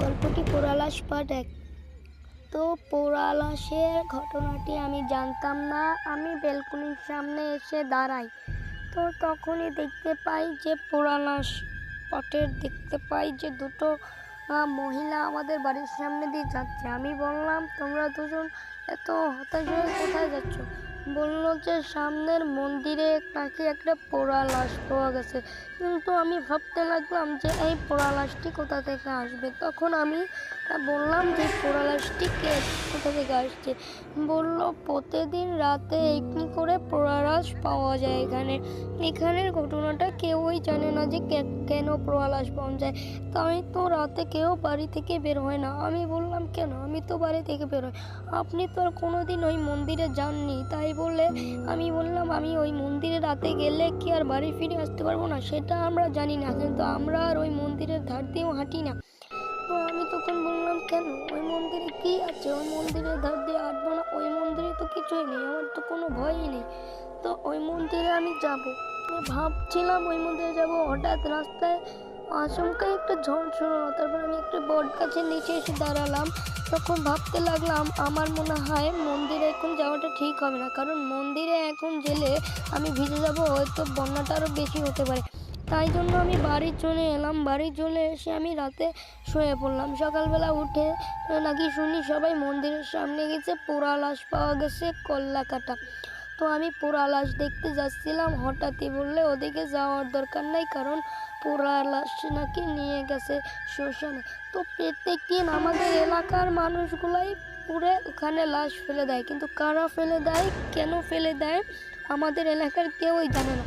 গল্পটি পোড়ালাশ পার্ট 1। তো পোড়ালাশের ঘটনাটি আমি জানতাম না। আমি ব্যালকনির সামনে এসে দাঁড়াই, তো তখনই দেখতে পাই যে পোড়ালাশ পটের দেখতে পাই যে দুটো মহিলা আমাদের বাড়ির সামনে দিয়ে যাচ্ছে। আমি বললাম, তোমরা দুজন এত হতাশ হয়ে কোথায় যাচ্ছ? বললো যে সামনের মন্দিরে নাকি একটা পোড়া লাশ পাওয়া গেছে। কিন্তু আমি ভাবতে লাগলাম যে এই পোড়া লাশটি কোথা থেকে আসবে। তখন আমি বললাম যে পোড়া লাশটি কোথা থেকে আসছে। বললো প্রতিদিন রাতে এমনি করে পোড়া লাশ পাওয়া যায় এখানের ঘটনাটা কেউই জানে না যে কেন পোড়া লাশ পাওয়া যায়। তাই তো রাতে কেউ বাড়ি থেকে বের হয় না। আমি বললাম, কেন? আমি তো বাড়ি থেকে বের হই। আপনি তো আর কোনোদিন ওই মন্দিরে যাননি। তাই বলে আমি বললাম, আমি ওই মন্দিরে রাতে গেলে কি আর বাড়ি ফিরে আসতে পারবো না? সেটা আমরা জানি না, কিন্তু আমরা আর ওই মন্দিরের ধার দিয়েও হাঁটি না। তো আমি তখন বললাম, কেন? ওই মন্দিরে কি আছে? ওই মন্দিরের ধার দিয়ে হাঁটবো না? ওই মন্দিরে তো কিছুই নেই, আমার তো কোনো ভয়ই নেই। তো ওই মন্দিরে আমি যাব। ভাবছিলাম ওই মন্দিরে যাব, হঠাৎ রাস্তায় আচমকা একটা ঝড় শুরু হলো। তারপর আমি একটা বট গাছের নিচে এসে দাঁড়ালাম। তখন ভাবতে লাগলাম, আমার মনে হয় মন্দিরে এখন যাওয়াটা ঠিক হবে না, কারণ মন্দিরে এখন গেলে আমি ভিজে যাব, হয়তো বন্যাটা আরও বেশি হতে পারে। তাই জন্য আমি বাড়ি চলে এলাম। বাড়ি চলে এসে আমি রাতে শুয়ে পড়লাম। সকালবেলা উঠে নাকি শুনি সবাই মন্দিরের সামনে গেছে, পোড়া লাশ পাওয়া গেছে কল্লা কাটা। তো আমি পোড়া লাশ দেখতে যাচ্ছিলাম, হঠাৎই বললে ওদিকে যাওয়ার দরকার নাই, কারণ পোড়া লাশ নাকি নিয়ে গেছে শ্মশানে। তো প্রত্যেক দিন আমাদের এলাকার মানুষগুলাই পুরে ওখানে লাশ ফেলে দেয়, কিন্তু কারা ফেলে দেয়, কেন ফেলে দেয়, আমাদের এলাকার কেউই জানে না।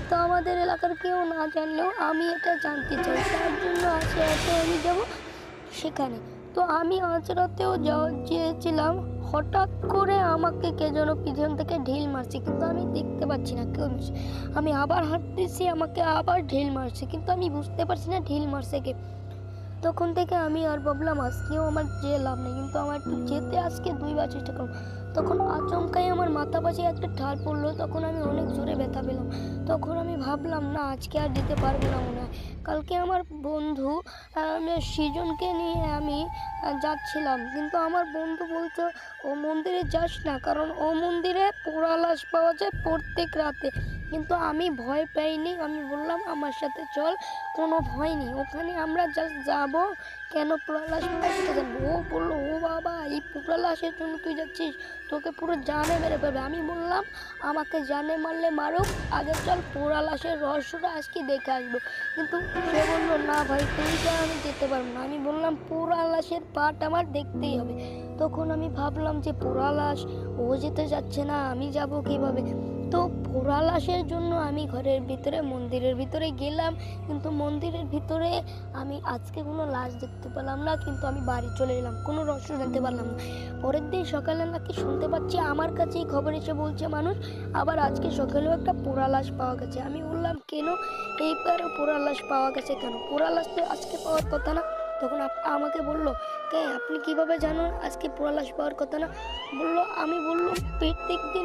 তো আমাদের এলাকার কেউ না জানলেও আমি এটা জানতে চাই, তার জন্য আজকে রাতে আমি যাব সেখানে। তো আমি আজ রাতেও গিয়েছিলাম। হঠাৎ করে আমাকে কে যেন পিছন থেকে ঢিল মারছে, কিন্তু আমি দেখতে পাচ্ছি না কেউ মারছে। আমি আবার হাঁটতেছি, আমাকে আবার ঢিল মারছে, কিন্তু আমি বুঝতে পারছি না ঢিল মারছে কে। তখন থেকে আমি আর ভাবলাম আজকেও আমার যেয়ে লাভ নেই, কিন্তু আমার একটু যেতে আজকে 2বার চেষ্টা করবো। তখন আচমকাই আমার মাথা পাশে একটা ঢাল পড়লো, তখন আমি অনেক জোরে ব্যথা পেলাম। তখন আমি ভাবলাম, না আজকে আর যেতে পারবো না মনে হয়। কালকে আমার বন্ধু সৃজনকে নিয়ে আমি যাচ্ছিলাম, কিন্তু আমার বন্ধু বলতো ও মন্দিরে যাস না, কারণ ও মন্দিরে পোড়া লাশ পাওয়া যায় প্রত্যেক রাতে। কিন্তু আমি ভয় পাইনি। আমি বললাম, আমার সাথে চল, কোনো ভয় নেই, ওখানে আমরা জাস্ট যাবো। কেন পোড়া লাশ সেটা জানবো। ও বললো, ও বাবা, এই পোড়া লাশের জন্য তুই যাচ্ছিস? তোকে পুরো জানে মেরে ফেলবে। আমি বললাম, আমাকে জানে মারলে মারুক, আগে চল পোড়া লাশের রহস্যটা আজকে দেখে আসবো। কিন্তু সে বললো, না ভাই তুই যা, আমি যেতে পারবো না। আমি বললাম, পোড়া লাশের পার্ট আমার দেখতেই হবে। তখন আমি ভাবলাম যে পোড়া লাশ, ও যেতে যাচ্ছে না, আমি যাব কিভাবে? তো পোড়া লাশের জন্য আমি ঘরের ভিতরে মন্দিরের ভিতরে গেলাম, কিন্তু মন্দিরের ভিতরে আমি আজকে কোনো লাশ দেখতে পেলাম না। কিন্তু আমি বাড়ি চলে এলাম, কোনো রহস্য জানতে পারলাম না। পরের দিন সকালে নাকি শুনতে পাচ্ছি আমার কাছেই খবর এসে বলছে মানুষ, আবার আজকে সকালেও একটা পোড়া লাশ পাওয়া গেছে। আমি বললাম, কেন এইবারও পোড়া লাশ পাওয়া গেছে কেন? পোড়া লাশ তো আজকে পাওয়ার কথা না। তখন আমাকে বললো, কে আপনি কিভাবে জানেন আজকে পোড়া লাশ পাওয়ার কথা না? আমি বললাম, প্রত্যেক দিন